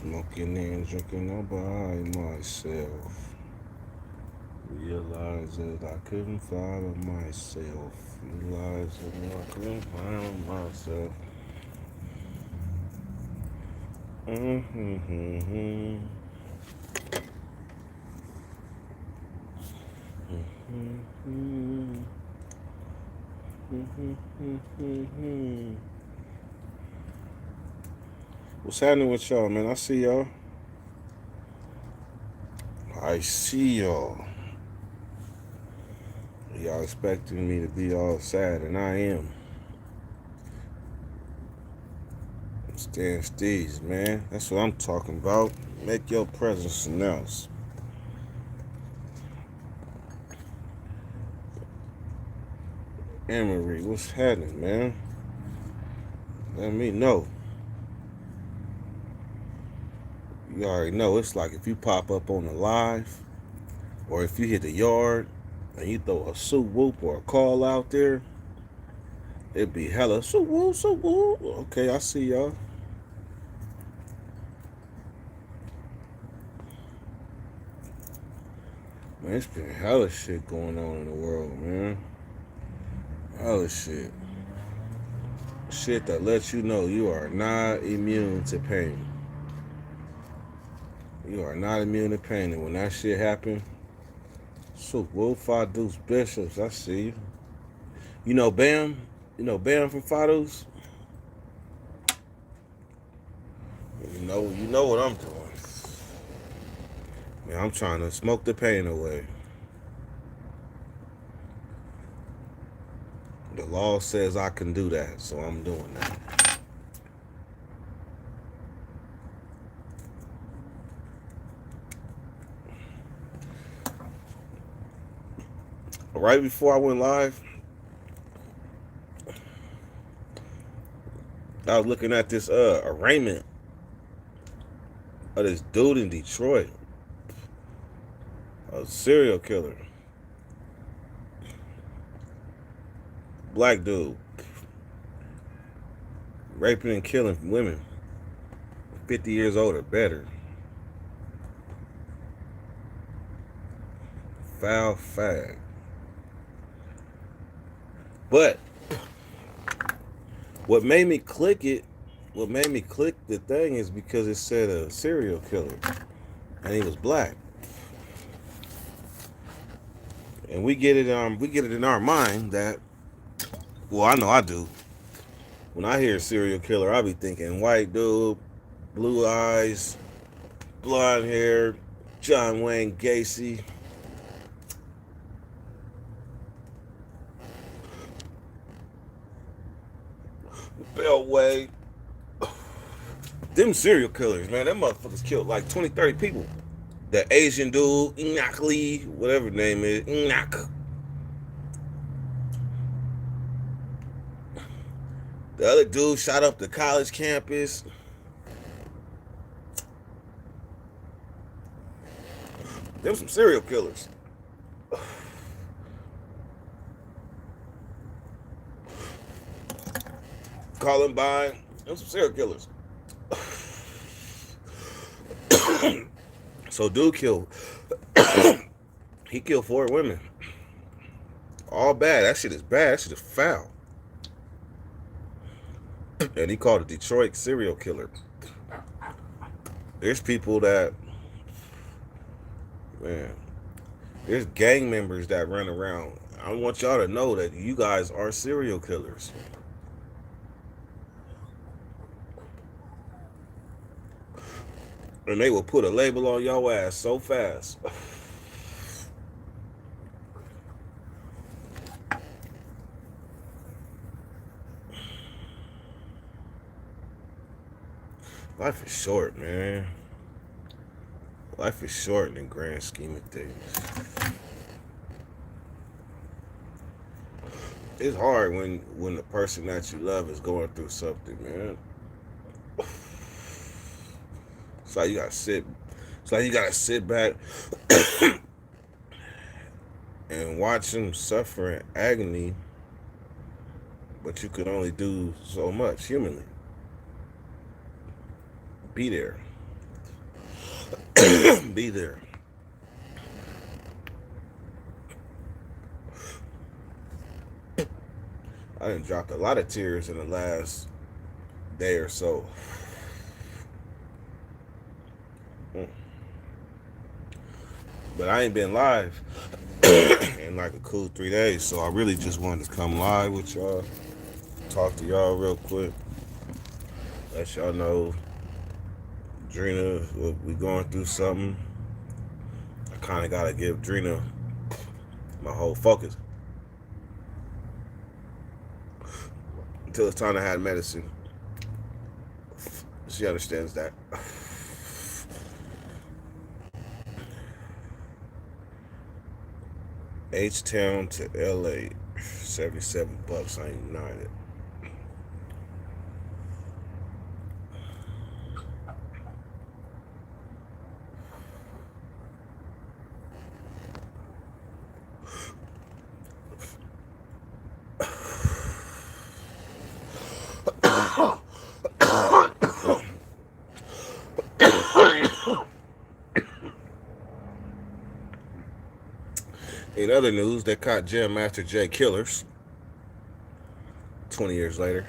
Smoking and drinking all by myself. Realizing I couldn't follow myself. Realizing I couldn't follow myself. Mm-hmm. What's happening with y'all, man? I see y'all. I see y'all. Y'all expecting me to be all sad, and I am. Stan Steez, man. That's what I'm talking about. Make your presence announced. Emery, what's happening, man? Let me know. You already know. It's like if you pop up on the live, or if you hit the yard, and you throw a soup whoop or a call out there, it'd be hella soup whoop, soup whoop. Okay, I see y'all. Man, it's been hella shit going on in the world, man. Hella shit. Shit that lets you know you are not immune to pain. You are not immune to pain. And when that shit happen, so Will Fadoos Bishops, I see you. You know Bam? You know Bam from Fadoos? You know what I'm doing. Man, I'm trying to smoke the pain away. The law says I can do that, so I'm doing that. Right before I went live, I was looking at this arraignment of this dude in Detroit, a serial killer, black dude, raping and killing women, 50 years old or better. Foul fag. But what made me click the thing is because it said a serial killer, and he was black. And we get it in our mind that, well, I know I do. When I hear serial killer, I be thinking white dude, blue eyes, blonde hair, John Wayne Gacy. Beltway. Them serial killers, man, them motherfuckers killed like 20, 30 people. The Asian dude, Enoch Lee, whatever his name is, Enoch. The other dude shot up the college campus. Them some serial killers. Columbine. Them some serial killers. So dude killed. He killed 4 women. All bad. That shit is bad. That shit is foul. And he called a Detroit serial killer. There's people that, man, there's gang members that run around. I want y'all to know that you guys are serial killers. And they will put a label on your ass so fast. Life is short, man. Life is short in the grand scheme of things. It's hard when the person that you love is going through something, man. It's like you gotta sit back and watch them suffer in agony, but you can only do so much humanly. Be there. be there. I done dropped a lot of tears in the last day or so. Mm. But I ain't been live in like a cool 3 days, so I really just wanted to come live with y'all, talk to y'all real quick, let y'all know Drina, we going through something. I kind of gotta give Drina my whole focus until it's time to have medicine. She understands that. H Town to LA, $77. I ain't denying it. In other news, they caught Jam Master Jay killers 20 years later.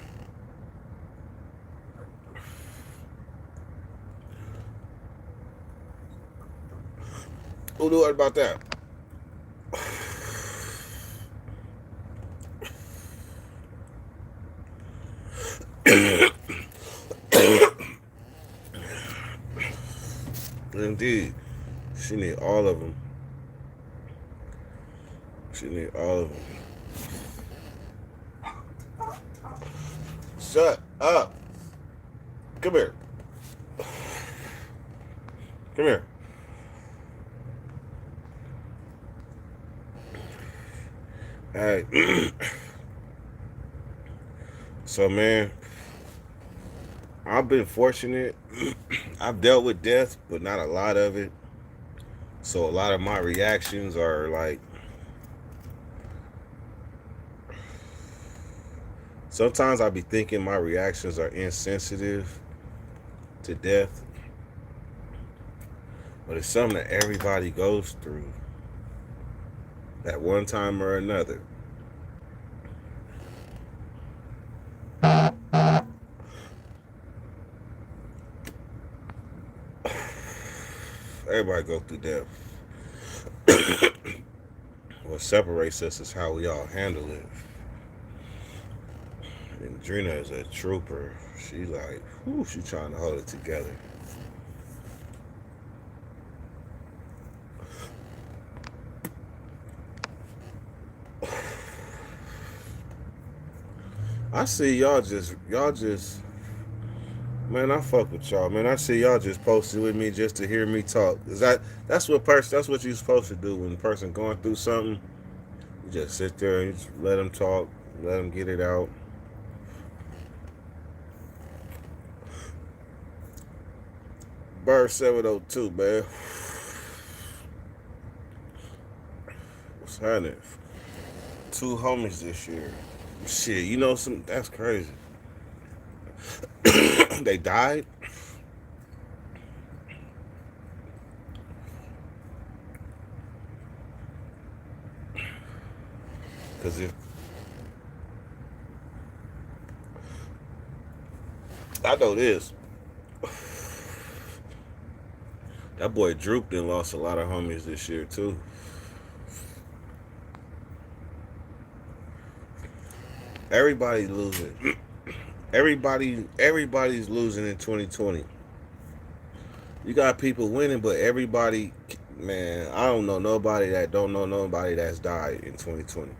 Who knew about that? Indeed, she need all of them. She need all of them. Shut up. Come here. Come here. Hey. So, man, I've been fortunate. I've dealt with death, but not a lot of it. So, a lot of my reactions are like, sometimes I be thinking my reactions are insensitive to death, but it's something that everybody goes through at one time or another. Everybody go through death. What separates us is how we all handle it. And Drina is a trooper. She like, whew, she trying to hold it together. I see y'all just, man, I fuck with y'all, man. I see y'all just posted with me just to hear me talk. That's what you're supposed to do when a person going through something. You just sit there and you just let them talk, let them get it out. Bird 702, man. What's happening? Two homies this year. Shit, you know some. That's crazy. They died. Cause if I know this, that boy Droop done lost a lot of homies this year too. Everybody's losing. Everybody's losing in 2020. You got people winning, but everybody, man, I don't know nobody that don't know nobody that's died in 2020.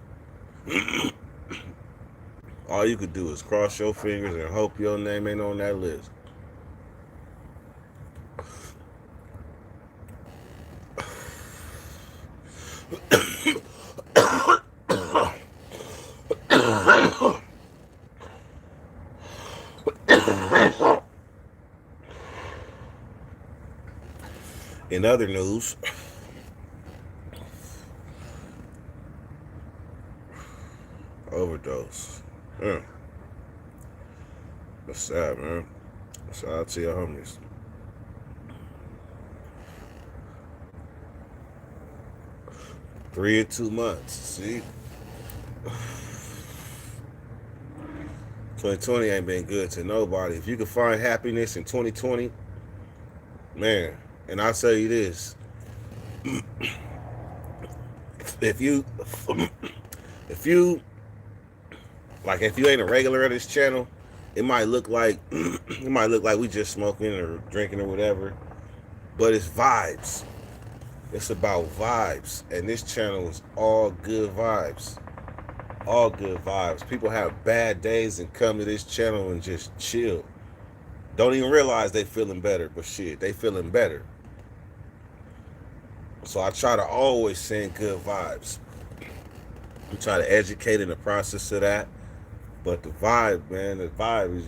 All you could do is cross your fingers and hope your name ain't on that list. In other news, overdose. Yeah. That's sad, man. Shout out to your homies. 3 or 2 months. See, 2020 ain't been good to nobody. If you can find happiness in 2020, man, and I'll tell you this: if you, if you if you ain't a regular of this channel, it might look like we just smoking or drinking or whatever, but it's vibes. It's about vibes, and this channel is all good vibes. All good vibes. People have bad days and come to this channel and just chill. Don't even realize they feeling better, but shit, they feeling better. So I try to always send good vibes. I try to educate in the process of that. But the vibe, man, the vibe is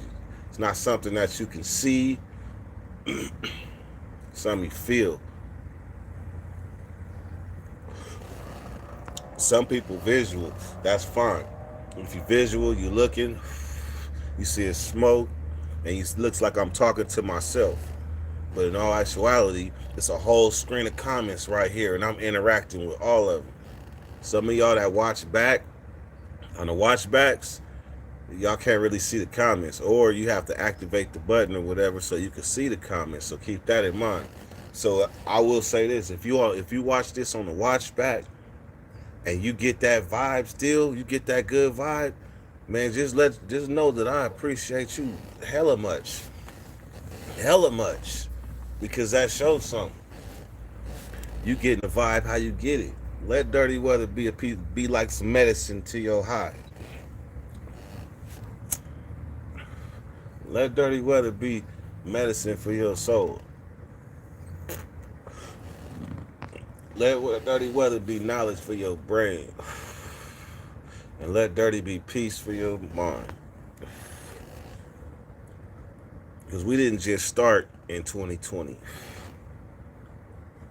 it's not something that you can see, something you feel. Some people visual, that's fine. If you visual, you looking, you see a smoke, and it looks like I'm talking to myself. But in all actuality, it's a whole screen of comments right here, and I'm interacting with all of them. Some of y'all that watch back, on the watchbacks, y'all can't really see the comments, or you have to activate the button or whatever so you can see the comments. So keep that in mind. So I will say this: if you watch this on the watchback and you get that vibe still, you get that good vibe, man, just know that I appreciate you hella much, because that shows something. You getting the vibe how you get it. Let dirty weather be like some medicine to your high. Let dirty weather be medicine for your soul. Let dirty weather be knowledge for your brain. And let dirty be peace for your mind. Because we didn't just start in 2020.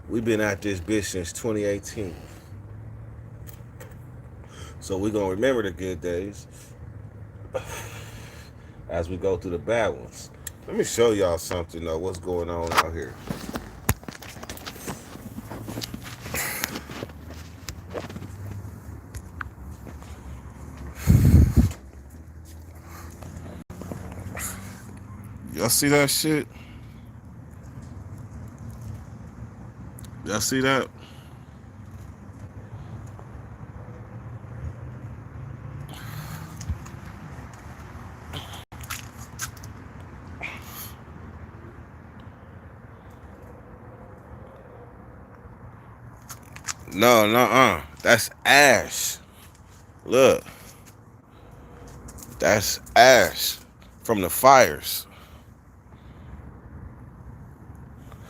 We've been at this bitch since 2018. So we're going to remember the good days as we go through the bad ones. Let me show y'all something, though, what's going on out here. Y'all see that shit? Y'all see that? No. That's ash. Look. That's ash from the fires.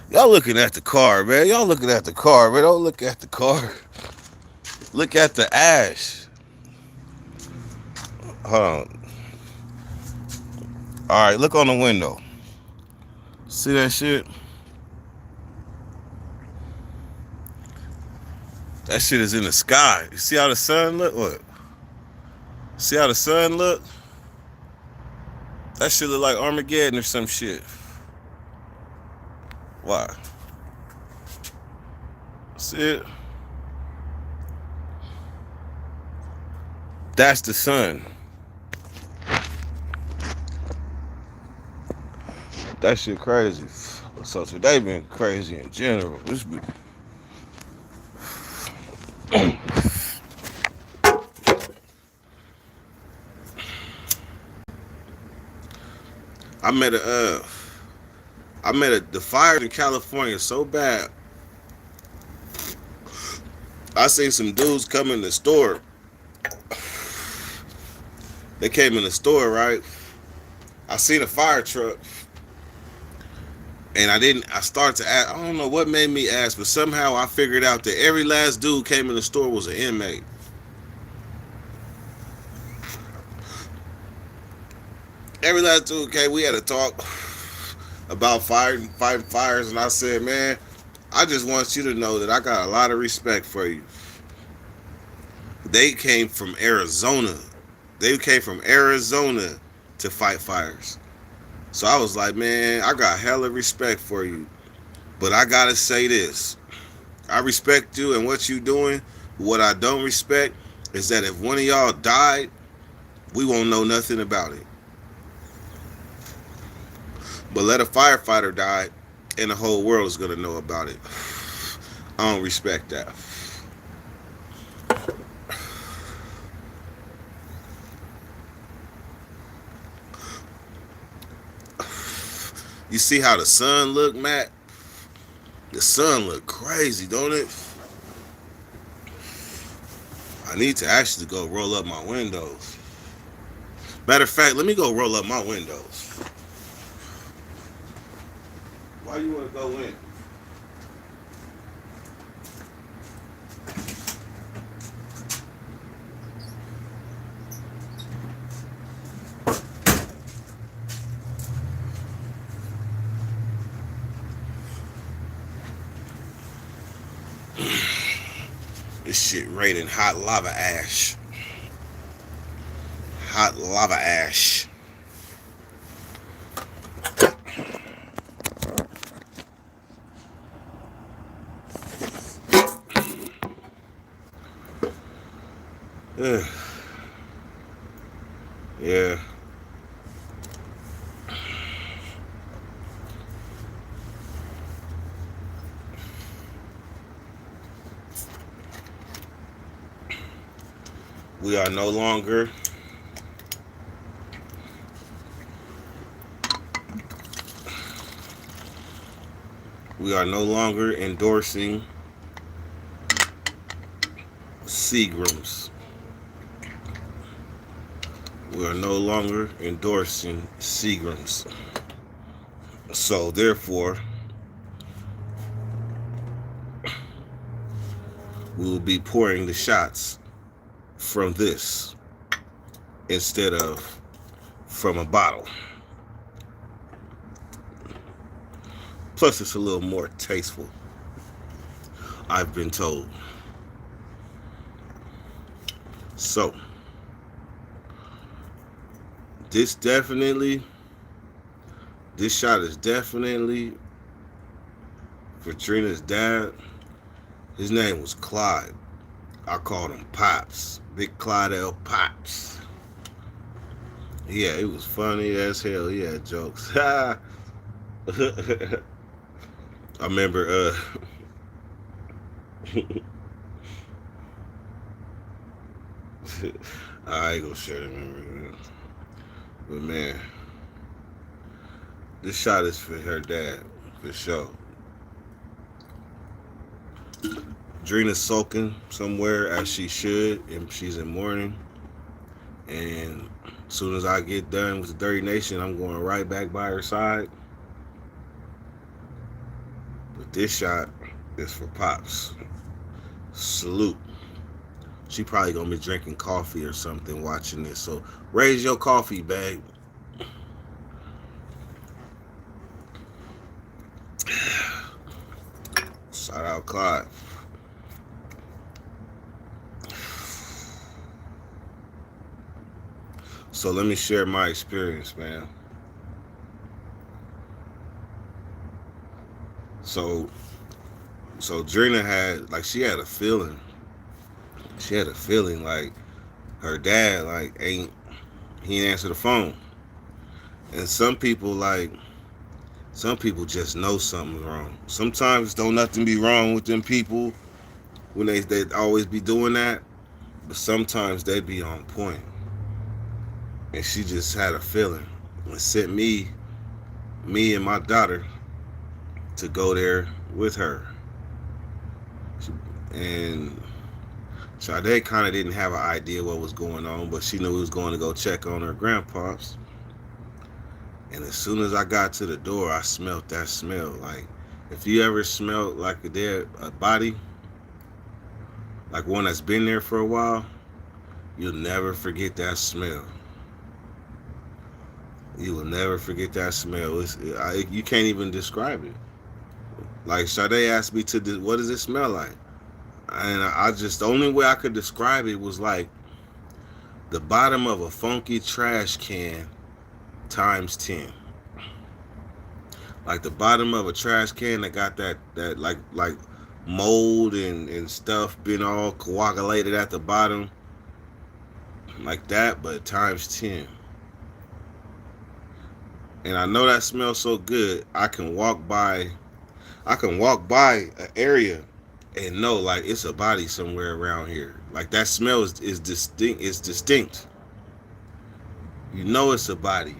Y'all looking at the car, man. Y'all looking at the car, man. Don't look at the car. Look at the ash. Hold on. All right, look on the window. See that shit? That shit is in the sky. You see how the sun look? What? See how the sun look? That shit look like Armageddon or some shit. Why? See it? That's the sun. That shit crazy. So today been crazy in general. This be the fires in California so bad. I seen some dudes come in the store. They came in the store, right? I seen a fire truck. And I started to ask, I don't know what made me ask, but somehow I figured out that every last dude came in the store was an inmate. Every last dude came, we had a talk about fighting fires, and I said, man, I just want you to know that I got a lot of respect for you. They came from Arizona. They came from Arizona to fight fires. So I was like, man, I got hella respect for you. But I gotta say this. I respect you and what you doing, What I don't respect is that if one of y'all died, we won't know nothing about it. But let a firefighter die, and the whole world is gonna know about it. I don't respect that. You see how the sun look, Matt? The sun look crazy, don't it? I need to actually go roll up my windows. Matter of fact, let me go roll up my windows. Why you want to go in? This shit raining hot lava ash. Hot lava ash. Ugh. Yeah. We are no longer endorsing Seagrams. We are no longer endorsing Seagrams. So therefore, we will be pouring the shots from this instead of from a bottle. Plus, it's a little more tasteful, I've been told. So, this shot is definitely for Trina's dad. His name was Clyde. I called him Pops. Big Clyde L. Pops. Yeah, it was funny as hell. He had jokes. I remember I ain't gonna share the memory. But man, this shot is for her dad, for sure. Drina's sulking somewhere as she should, and she's in mourning. And as soon as I get done with the Dirty Nation, I'm going right back by her side. But this shot is for Pops. Salute. She probably gonna be drinking coffee or something watching this. So raise your coffee, babe. Shout out Clyde. So let me share my experience, man. So Drina she had a feeling. She had a feeling like her dad he ain't answer the phone. And some people just know something's wrong. Sometimes don't nothing be wrong with them people when they always be doing that, but sometimes they be on point. And she just had a feeling and sent me and my daughter to go there with her. And Sade kind of didn't have an idea what was going on, but she knew we was going to go check on her grandpops. And as soon as I got to the door, I smelled that smell. Like, if you ever smelled like a body, like one that's been there for a while, you'll never forget that smell. You will never forget that smell. You can't even describe it. Like, Sade asked me what does it smell like? And the only way I could describe it was like the bottom of a funky trash can times 10. Like the bottom of a trash can that got that mold and stuff been all coagulated at the bottom like that, but times 10. And I know that smells so good. I can walk by an area and know like it's a body somewhere around here. Like that smell is distinct. It's distinct. You know it's a body.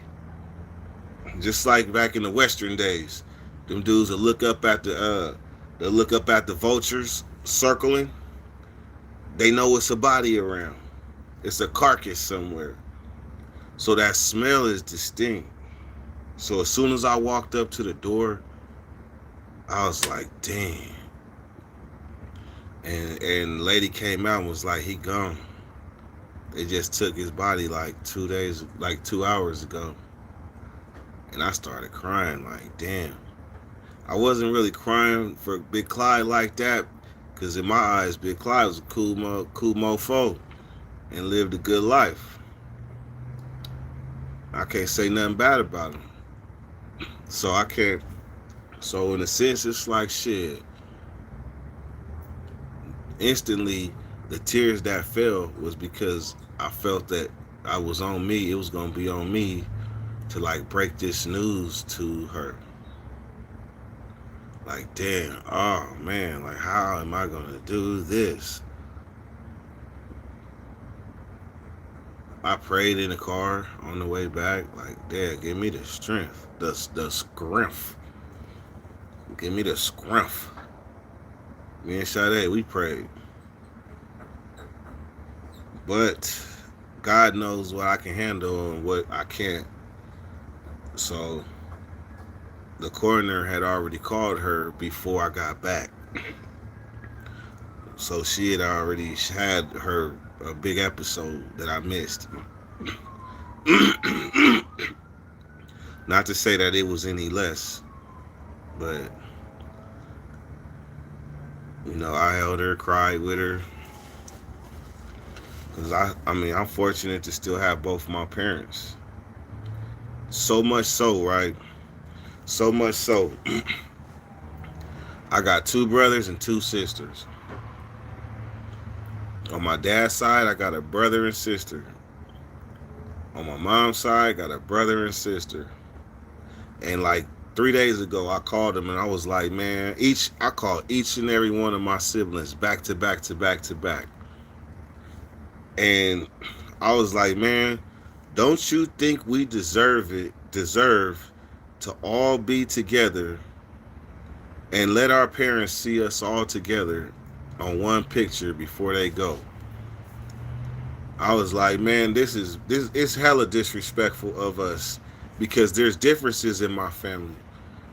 Just like back in the Western days, them dudes will look up at the vultures circling. They know it's a body around. It's a carcass somewhere. So that smell is distinct. So as soon as I walked up to the door, I was like, damn. And lady came out and was like, he gone. They just took his body like 2 days, like 2 hours ago. And I started crying like, damn. I wasn't really crying for Big Clyde like that, because in my eyes, Big Clyde was a cool mofo and lived a good life. I can't say nothing bad about him. So I can't. So in a sense, it's like shit. Instantly, the tears that fell was because I felt that I was on me. It was gonna be on me to like break this news to her. Like, damn, oh man, like how am I gonna do this? I prayed in the car on the way back, like, Dad, give me the strength, the scrumph. Give me the scrumph. Me and Sade, we prayed. But God knows what I can handle and what I can't. So the coroner had already called her before I got back. So she had already had her a big episode that I missed. Not to say that it was any less, but you know, I held her, cried with her, because I mean, I'm fortunate to still have both my parents. So much so, right? So much so. I got 2 brothers and 2 sisters. On my dad's side, I got a brother and sister. On my mom's side, I got a brother and sister. And like 3 days ago, I called them and I was like, man, I called each and every one of my siblings back to back to back to back. And I was like, man, don't you think we deserve to all be together and let our parents see us all together on one picture before they go? I was like, man, this it's hella disrespectful of us, because there's differences in my family.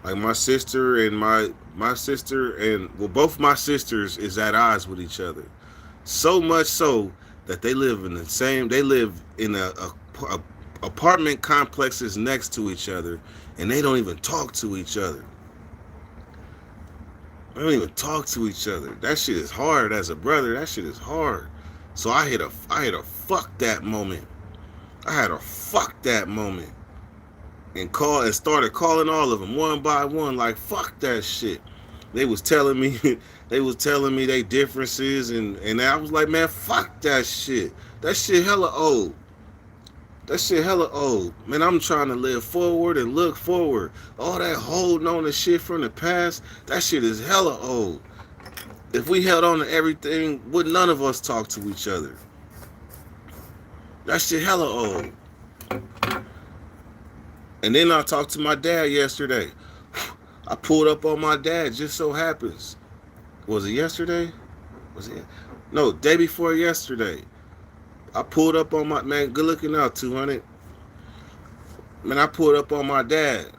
Like my sister and my sister and well, both my sisters is at odds with each other. So much so that they live in a apartment complexes next to each other, and they don't even talk to each other. They don't even talk to each other. That shit is hard as a brother. That shit is hard. So I had a fuck that moment. I had a fuck that moment. And started calling all of them one by one, like fuck that shit. They was telling me they differences, and I was like, man, fuck that shit. That shit hella old. That shit hella old. Man, I'm trying to live forward and look forward. All that holding on to shit from the past, that shit is hella old. If we held on to everything, would none of us talk to each other? That shit hella old. And then I talked to my dad yesterday. I pulled up on my dad, just so happens. Was it yesterday? Was it? No, day before yesterday. I pulled up on my, man, good looking out, 200. Man, I pulled up on my dad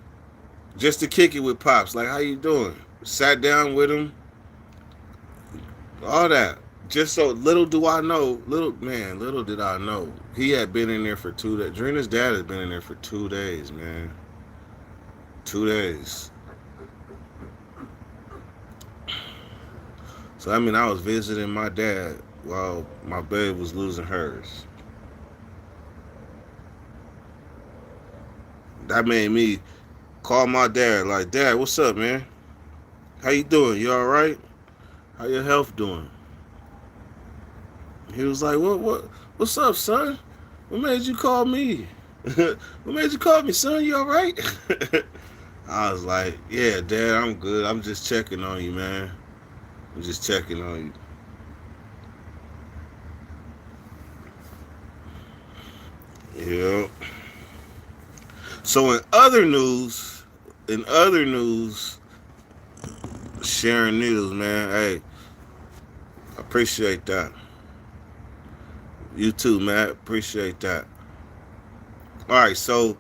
just to kick it with Pops. Like, how you doing? Sat down with him. All that. Just so, little did I know. He had been in there for 2 days. Drina's dad had been in there for 2 days, man. 2 days. So, I mean, I was visiting my dad while my babe was losing hers. That made me call my dad, like, Dad, what's up, man? How you doing? You all right? How your health doing? He was like, what's up, son? What made you call me? What made you call me, son? You all right? I was like, yeah, Dad, I'm good. I'm just checking on you, man. I'm just checking on you. Yeah. So in other news, sharing news, man. Hey, I appreciate that. You too, man. Appreciate that. All right, so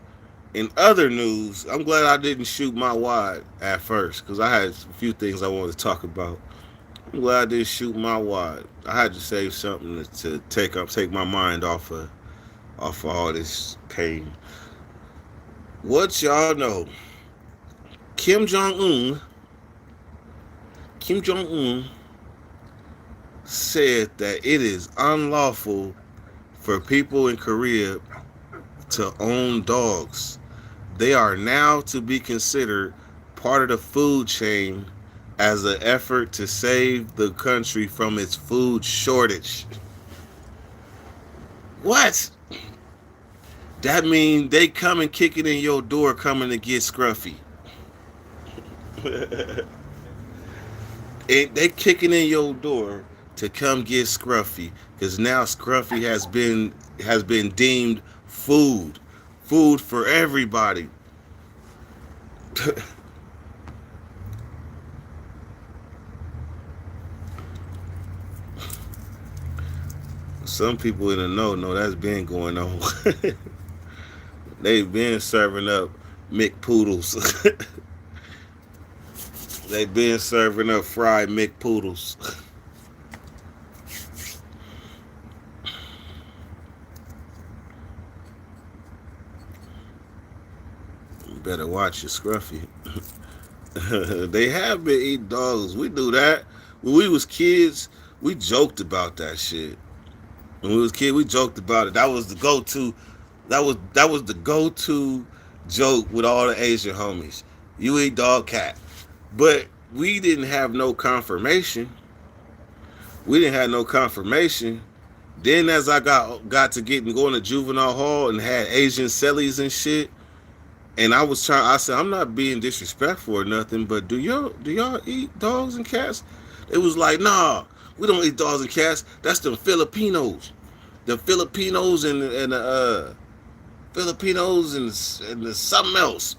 in other news, I'm glad I didn't shoot my wad at first because I had a few things I wanted to talk about. I'm glad I didn't shoot my wad. I had to save something to take my mind off of all this pain. What y'all know? Kim Jong Un, Kim Jong Un said that it is unlawful for people in Korea to own dogs. They are now to be considered part of the food chain as an effort to save the country from its food shortage. What? That means they coming kicking in your door coming to get Scruffy. They kicking in your door to come get Scruffy because now Scruffy has been deemed food for everybody. Some people in the know that's been going on. They've been serving up McPoodles. They've been serving up fried McPoodles. You better watch your Scruffy. They have been eating dogs. We do that. When we was kids, we joked about that shit. When we was kids, we joked about it. That was the go-to. That was the go-to joke with all the Asian homies. You eat dog, cat. But we didn't have no confirmation. We didn't have no confirmation. Then as I got to getting going to juvenile hall and had Asian cellies and shit, and I said, I'm not being disrespectful or nothing, but do y'all eat dogs and cats? It was like, nah, we don't eat dogs and cats. That's the Filipinos. The Filipinos and Filipinos and the something else.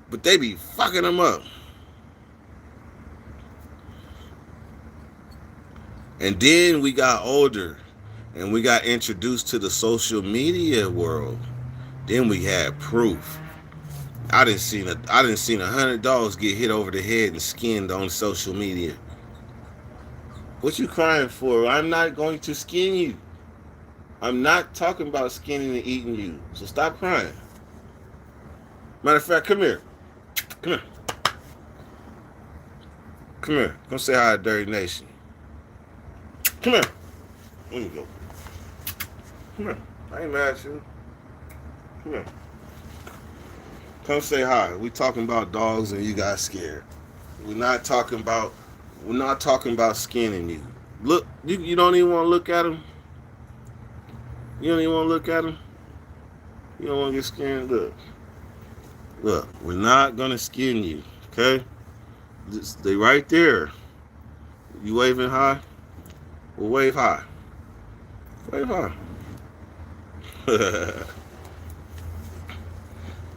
But they be fucking them up. And then we got older and we got introduced to the social media world. Then we had proof. I didn't seen 100 dogs get hit over the head and skinned on social media. What you crying for? I'm not going to skin you. I'm not talking about skinning and eating you. So stop crying. Matter of fact, come here. Come here. Come here. Come say hi to Dirty Nation. Come here. There you go. Come here. I ain't mad at you. Come here. Come say hi. We talking about dogs and you got scared. We're not talking about skinning you. Look, you don't even want to look at him. You don't even want to look at him. You don't want to get scared. Look. We're not gonna skin you. Okay? They right there. You waving high? Well, wave high. Wave high.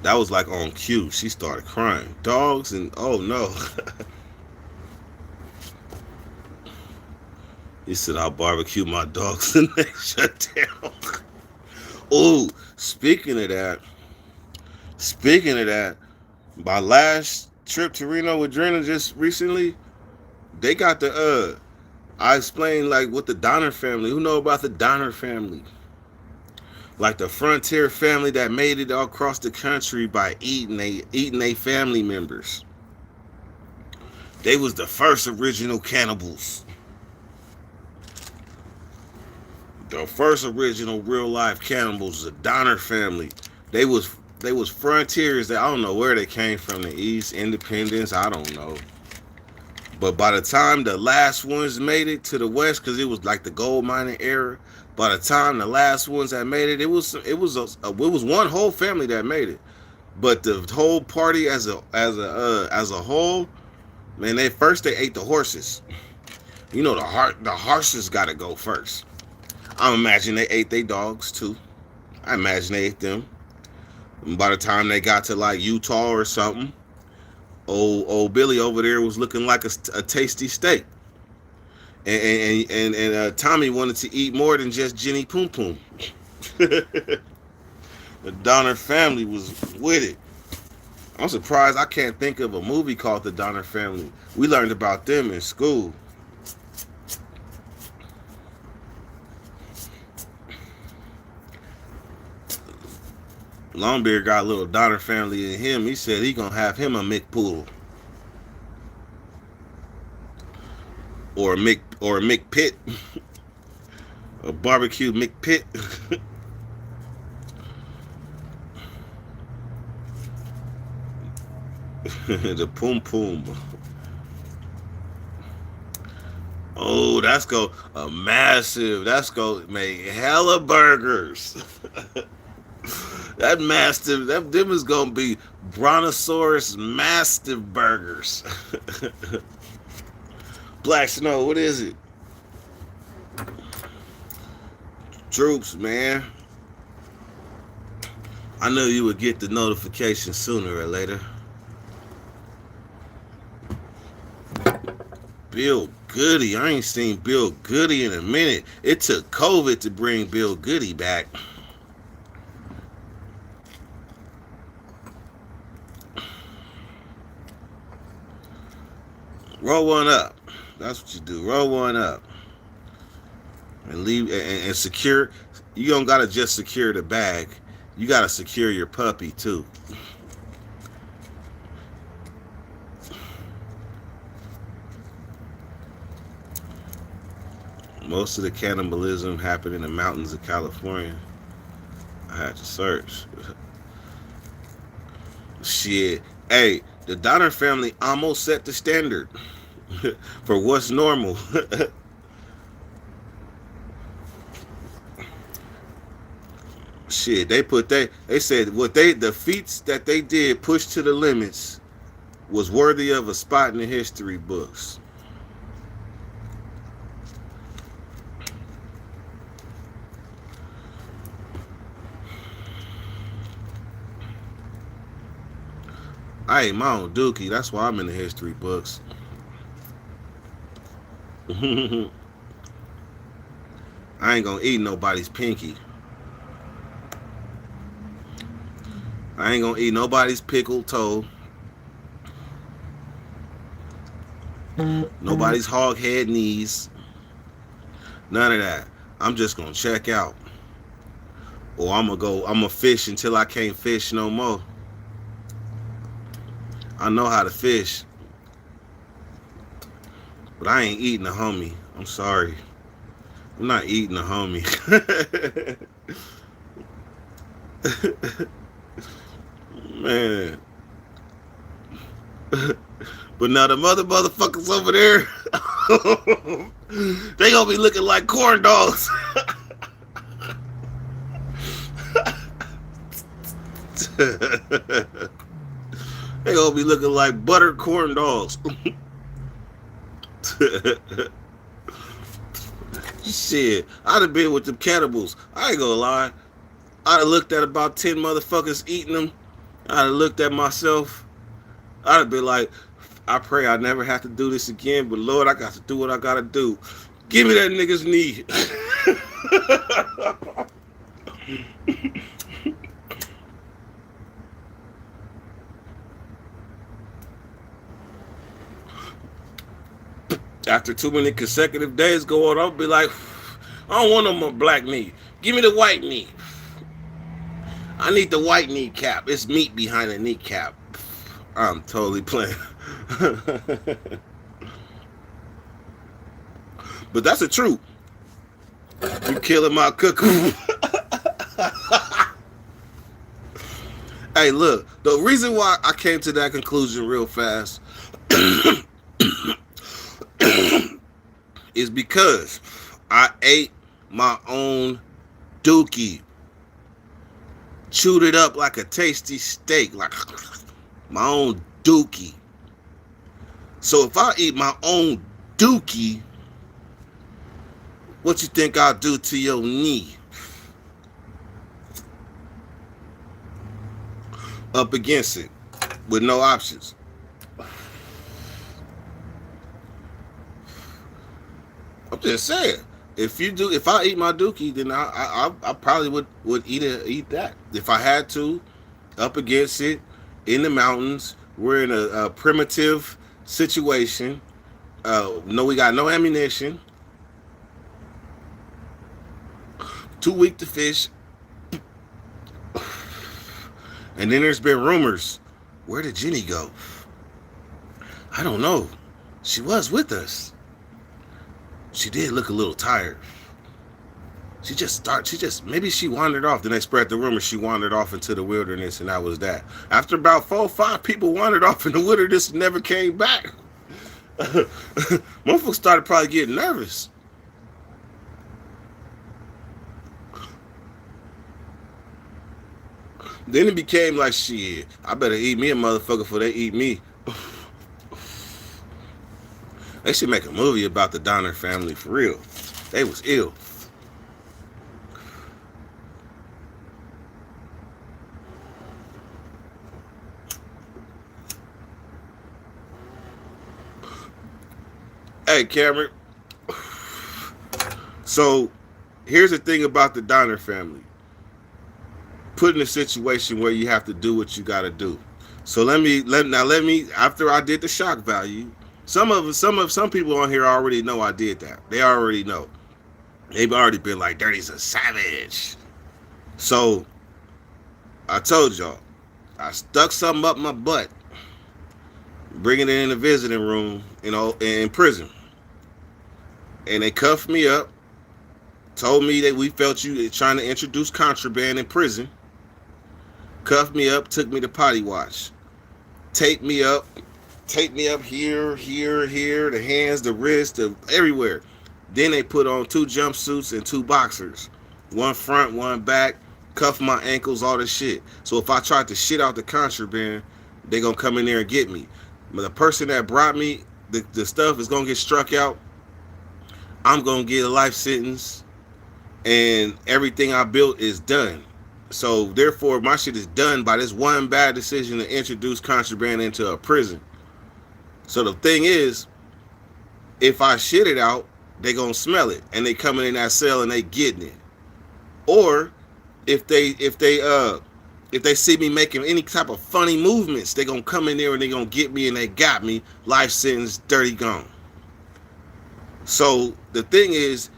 That was like on cue. She started crying. Dogs and oh no. He said, I'll barbecue my dogs and they shut down. Oh, speaking of that, my last trip to Reno with Drina just recently, they got I explained like what the Donner family, who know about the Donner family? Like the frontier family that made it all across the country by eating they family members. They was the first original cannibals. The first original real life cannibals, the Donner family. They was frontiers that I don't know where they came from, the East, Independence, I don't know. But by the time the last ones made it to the west, because it was like the gold mining era, by the time the last ones that made it, it was one whole family that made it. But the whole party as a whole, man, they ate the horses. You know the horses got to go first. I imagine they ate their dogs too. I imagine they ate them. And by the time they got to like Utah or something, old Billy over there was looking like a tasty steak. And Tommy wanted to eat more than just Jenny Poom Poom. The Donner family was with it. I'm surprised I can't think of a movie called The Donner Family. We learned about them in school. Longbeard got a little Donner family in him. He said he gonna have him a McPoodle. Or a McPit. A barbecue McPit. The Poom Poom. Oh, that's go a massive. That's go make hella burgers. That mastiff, them is gonna be Brontosaurus Mastiff burgers. Black Snow, what is it? Troops, man. I knew you would get the notification sooner or later. Bill Goody. I ain't seen Bill Goody in a minute. It took COVID to bring Bill Goody back. Roll one up. That's what you do. Roll one up. And leave and secure. You don't gotta just secure the bag. You gotta secure your puppy too. Most of the cannibalism happened in the mountains of California. I had to search. Shit. Hey, the Donner family almost set the standard for what's normal. Shit, they said the feats that they did pushed to the limits was worthy of a spot in the history books. I ate my own dookie. That's why I'm in the history books. I ain't gonna eat nobody's pinky. I ain't gonna eat nobody's pickled toe. Nobody's hog head knees. None of that. I'm just gonna check out. Or I'm gonna fish until I can't fish no more. I know how to fish. But I ain't eating a homie. I'm sorry. I'm not eating a homie. Man. But now the motherfuckers over there, they gonna be looking like corn dogs. They gonna be looking like buttered corn dogs. Shit, I'd have been with them cannibals. I ain't gonna lie. I'd have looked at about 10 motherfuckers eating them. I'd have looked at myself. I'd have been like, I pray I never have to do this again, but Lord, I got to do what I gotta do. Give me that nigga's knee. After too many consecutive days going on, I'll be like, I don't want no more black meat. Give me the white meat. I need the white kneecap. It's meat behind the kneecap. I'm totally playing. But that's the truth. You killing my cuckoo. Hey, look. The reason why I came to that conclusion real fast is because I ate my own dookie, chewed it up like a tasty steak, like my own dookie. So if I eat my own dookie, what you think I'll do to your knee? Up against it with no options. I'm just saying. If I eat my dookie, then I probably would eat that if I had to. Up against it, in the mountains, we're in a primitive situation. No, we got no ammunition. Too weak to fish. And then there's been rumors. Where did Jenny go? I don't know. She was with us. She did look a little tired. Maybe she wandered off. Then they spread the rumor she wandered off into the wilderness, and that was that. After about 4 or 5 people wandered off in the wilderness and never came back. Motherfuckers started probably getting nervous. Then it became like, shit, I better eat me a motherfucker before they eat me. They should make a movie about the Donner family for real. They was ill. Hey, Cameron. So, here's the thing about the Donner family. Put in a situation where you have to do what you got to do. So let me after I did the shock value, some people on here already know I did that. They already know. They've already been like, Dirty's a savage. So I told y'all, I stuck something up my butt, bringing it in the visiting room, in prison. And they cuffed me up, told me that we felt you trying to introduce contraband in prison. Cuffed me up, took me to potty watch. Taped me up here, the hands, the wrist, everywhere. Then they put on 2 jumpsuits and 2 boxers. One front, one back, cuff my ankles, all this shit. So if I tried to shit out the contraband, they gonna come in there and get me. But the person that brought me the stuff is gonna get struck out. I'm gonna get a life sentence, and everything I built is done. So therefore, my shit is done by this one bad decision to introduce contraband into a prison. So the thing is, if I shit it out, they gonna smell it, and they coming in that cell and they getting it. Or if they see me making any type of funny movements, they gonna come in there and they gonna get me, and they got me. Life sentence, dirty gone. So the thing is,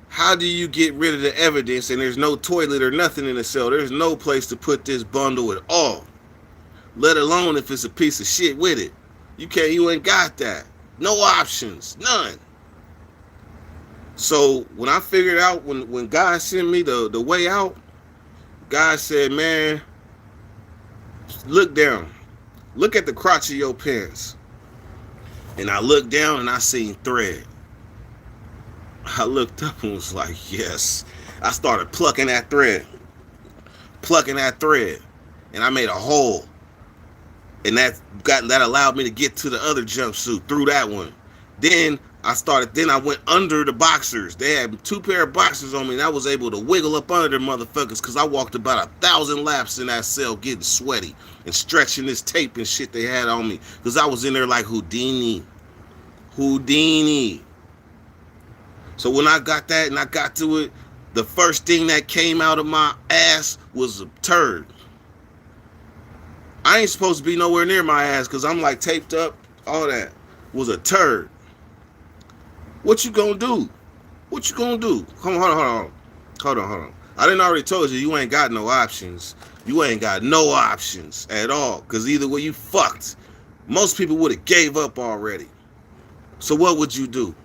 how do you get rid of the evidence and there's no toilet or nothing in the cell? There's no place to put this bundle at all, let alone if it's a piece of shit with it. You ain't got that. No options, none. So when I figured out, when God sent me the way out, God said, man, look down. Look at the crotch of your pants. And I looked down and I seen thread. I looked up and was like, yes. I started plucking that thread. And I made a hole. And that allowed me to get to the other jumpsuit through that one. Then I went under the boxers. They had 2 pair of boxers on me, and I was able to wiggle up under them motherfuckers because I walked about 1,000 laps in that cell getting sweaty and stretching this tape and shit they had on me because I was in there like Houdini. So when I got that and I got to it, the first thing that came out of my ass was a turd. I ain't supposed to be nowhere near my ass because I'm like taped up, all that. Was a turd. What you gonna do? Hold on. I didn't already told you ain't got no options. You ain't got no options at all. Because either way you fucked. Most people would have gave up already. So what would you do?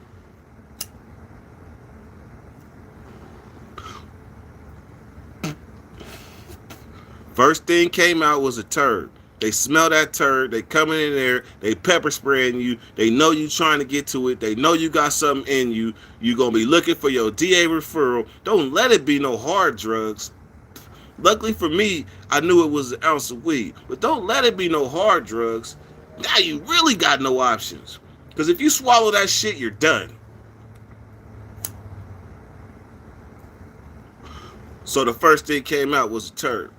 First thing came out was a turd. They smell that turd. They coming in there. They pepper spraying you. They know you trying to get to it. They know you got something in you. You gonna be looking for your DA referral. Don't let it be no hard drugs. Luckily for me, I knew it was an ounce of weed. But don't let it be no hard drugs. Now you really got no options. Because if you swallow that shit, you're done. So the first thing came out was a turd.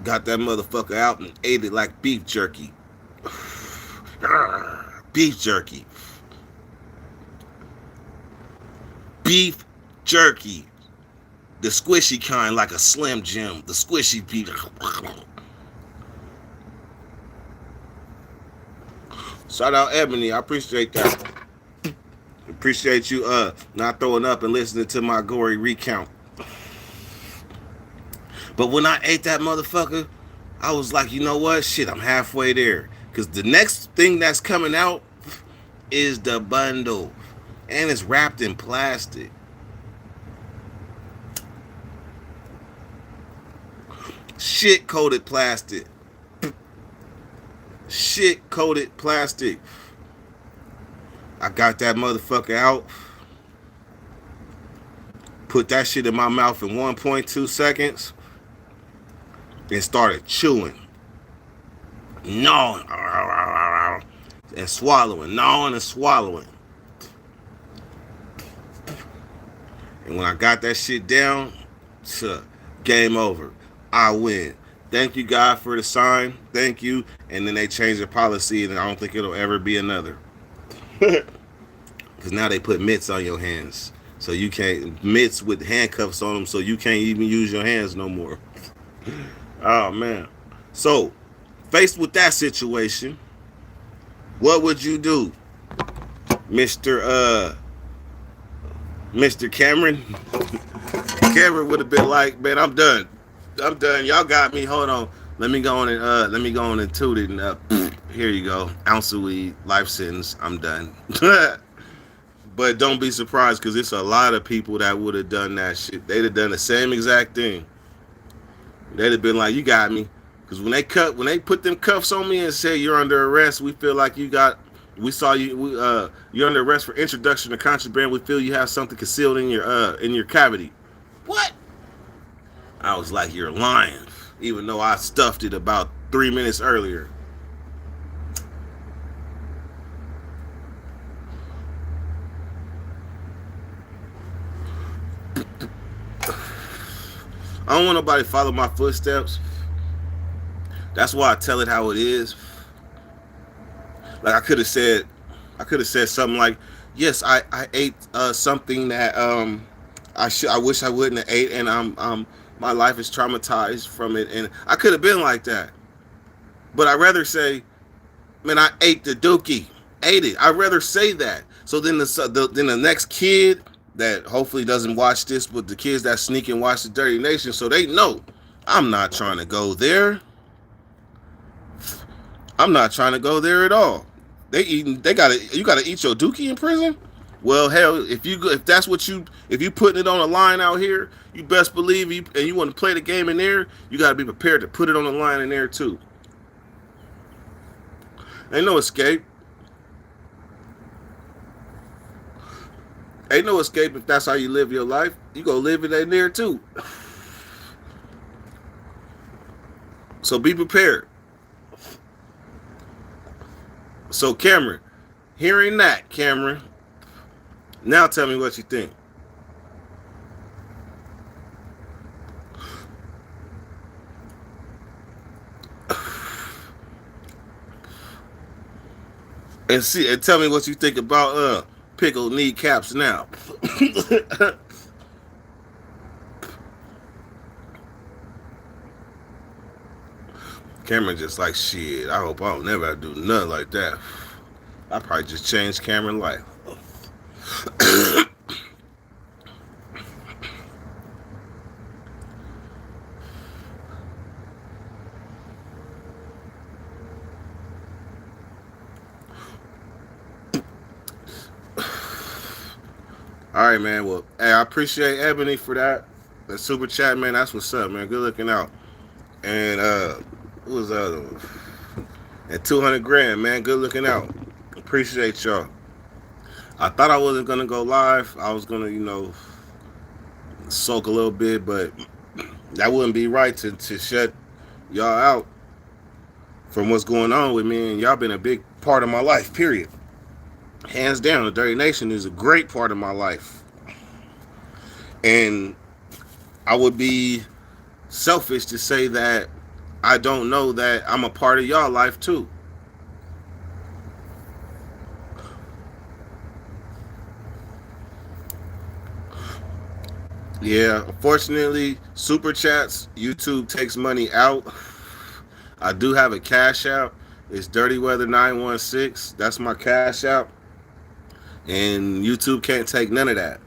Got that motherfucker out and ate it like beef jerky. Beef jerky. Beef jerky. The squishy kind, like a Slim Jim. The squishy beef. Shout out Ebony. I appreciate that. Appreciate you not throwing up and listening to my gory recount. But when I ate that motherfucker, I was like, you know what? Shit, I'm halfway there. Because the next thing that's coming out is the bundle. And it's wrapped in plastic. Shit coated plastic. Shit coated plastic. I got that motherfucker out. Put that shit in my mouth in 1.2 seconds. And started chewing. Gnawing. And swallowing. Gnawing and swallowing. And when I got that shit down, game over. I win. Thank you, God, for the sign. Thank you. And then they changed their policy, and I don't think it'll ever be another. Because now they put mitts on your hands. So you can't, mitts with handcuffs on them, so you can't even use your hands no more. Oh, man. So, faced with that situation, what would you do, Mr. Cameron? Cameron would have been like, man, I'm done. I'm done. Y'all got me. Hold on. Let me go on and toot it. And here you go. Ounce of weed, life sentence. I'm done. But don't be surprised, because it's a lot of people that would have done that shit. They'd have done the same exact thing. They'd have been like, you got me. Because when they put them cuffs on me and say you're under arrest, we feel like we saw you, you're under arrest for introduction to contraband. We feel you have something concealed in your cavity. What? I was like, you're lying. Even though I stuffed it about 3 minutes earlier. I don't want nobody to follow my footsteps. That's why I tell it how it is. Like I could have said something like, yes, I ate something that I wish I wouldn't have ate, and my life is traumatized from it, and I could have been like that. But I'd rather say, man, I ate the dookie, ate it. I'd rather say that. So then the next kid that hopefully doesn't watch this, but the kids that sneak and watch the Dirty Nation, so they know I'm not trying to go there. I'm not trying to go there at all. You gotta eat your dookie in prison. Well, hell, if you putting it on a line out here, you best believe and you want to play the game in there, you gotta be prepared to put it on the line in there too. Ain't no escape. Ain't no escape if that's how you live your life. You go live it in there too. So be prepared. So Cameron, hearing that, Cameron, now tell me what you think. And tell me what you think about pickled kneecaps now. Cameron just like, shit, I hope I don't never have to do nothing like that. I probably just changed Cameron's life. All right, man. Well, hey, I appreciate Ebony for that. The super chat, man. That's what's up, man. Good looking out. And who was the other one? And 200 grand, man. Good looking out. Appreciate y'all. I thought I wasn't gonna go live. I was gonna, soak a little bit, but that wouldn't be right to shut y'all out from what's going on with me. And y'all been a big part of my life, period. Hands down, the Dirty Nation is a great part of my life. And I would be selfish to say that I don't know that I'm a part of y'all life too. Yeah, unfortunately, super chats, YouTube takes money out. I do have a cash out. It's Dirty Weather 916. That's my cash out. And YouTube can't take none of that.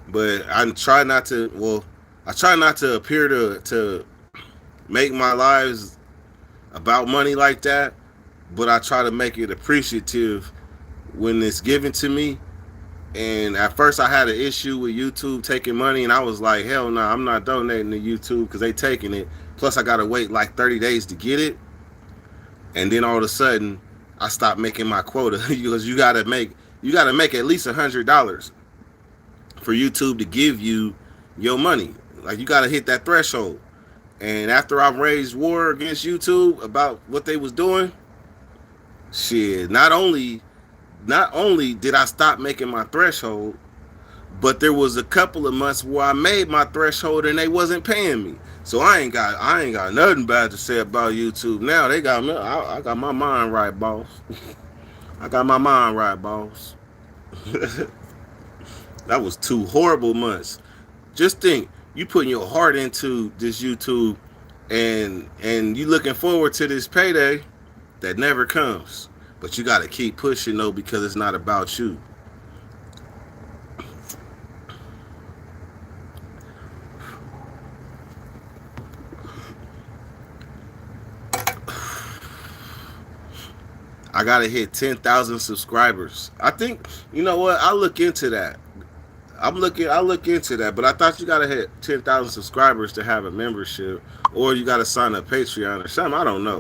But I try not to appear to make my lives about money like that, but I try to make it appreciative when it's given to me. And at first I had an issue with YouTube taking money, and I was like, hell no, I'm not donating to YouTube because they taking it. Plus I gotta wait like 30 days to get it. And then all of a sudden I stopped making my quota because you gotta make at least $100 for YouTube to give you your money. Like you gotta hit that threshold. And after I raised war against YouTube about what they was doing, shit, not only did I stop making my threshold, but there was a couple of months where I made my threshold and they wasn't paying me. So I ain't got nothing bad to say about YouTube now. They got me. I got my mind right, boss. I got my mind right, boss. That was 2 horrible months. Just think, you putting your heart into this YouTube, and you looking forward to this payday that never comes. But you got to keep pushing though, because it's not about you. I gotta hit 10,000 subscribers. I think, you know what? I look into that. I look into that, but I thought you gotta hit 10,000 subscribers to have a membership, or you gotta sign up Patreon or something. I don't know.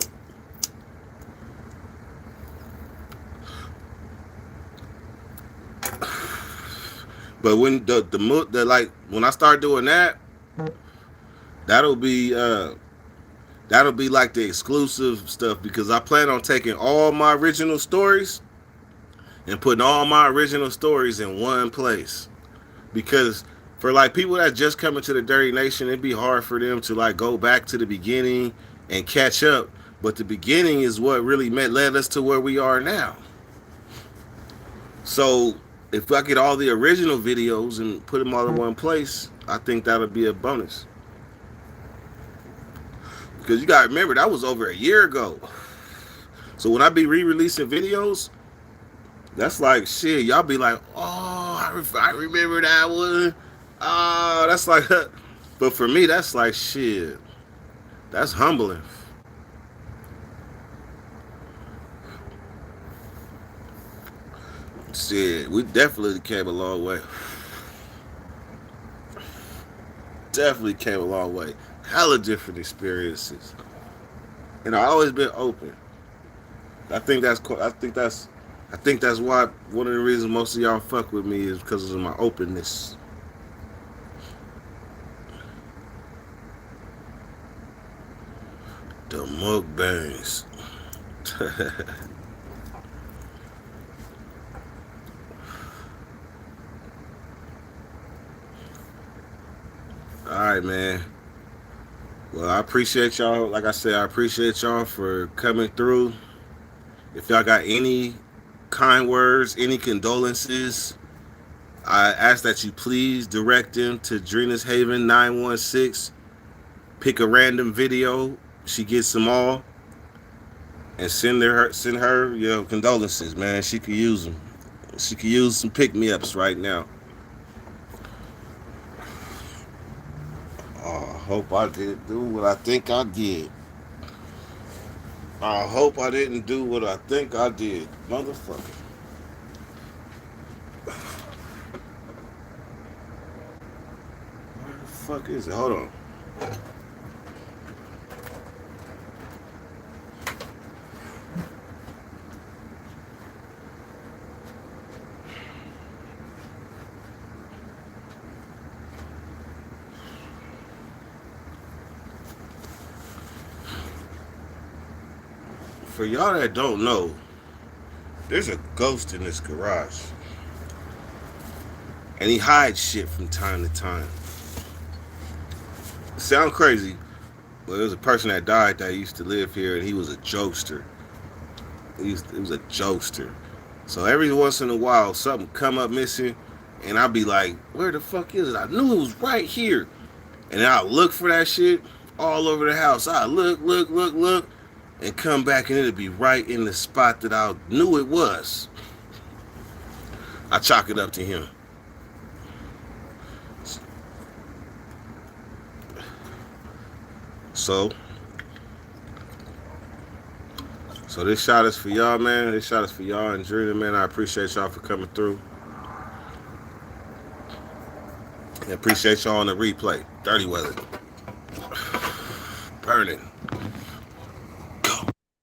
But when the like when I start doing that, that'll be like the exclusive stuff, because I plan on taking all my original stories and putting all my original stories in one place. Because for like people that just coming to the Dirty Nation, it'd be hard for them to like go back to the beginning and catch up. But the beginning is what really led us to where we are now. So if I get all the original videos and put them all in one place, I think that'll be a bonus. Because you gotta remember, that was over a year ago. So when I be re-releasing videos, that's like shit. Y'all be like, oh, I remember that one. Oh, that's like, but for me, that's like shit. That's humbling. Shit, we definitely came a long way. Definitely came a long way. Hella different experiences. And I always been open. I think that's why one of the reasons most of y'all fuck with me is because of my openness. The mukbangs. All right, man. Well, I appreciate y'all. Like I said, I appreciate y'all for coming through. If y'all got any kind words, any condolences, I ask that you please direct them to Drina's Haven 916. Pick a random video. She gets them all. And send her condolences, man. She could use them. She could use some pick-me-ups right now. I hope I didn't do what I think I did. I hope I didn't do what I think I did. Motherfucker. fuck is it? Hold on. For y'all that don't know, there's a ghost in this garage. And he hides shit from time to time. Sound crazy, but there was a person that died that used to live here, and he was a jokester. He was a jokester. So every once in a while, something come up missing, and I'll be like, where the fuck is it? I knew it was right here. And then I'll look for that shit all over the house. I'll look, and come back, and it'll be right in the spot that I knew it was. I chalk it up to him. So this shot is for y'all, man. This shot is for y'all and Drina, man. I appreciate y'all for coming through. I appreciate y'all on the replay. Dirty weather. Burning.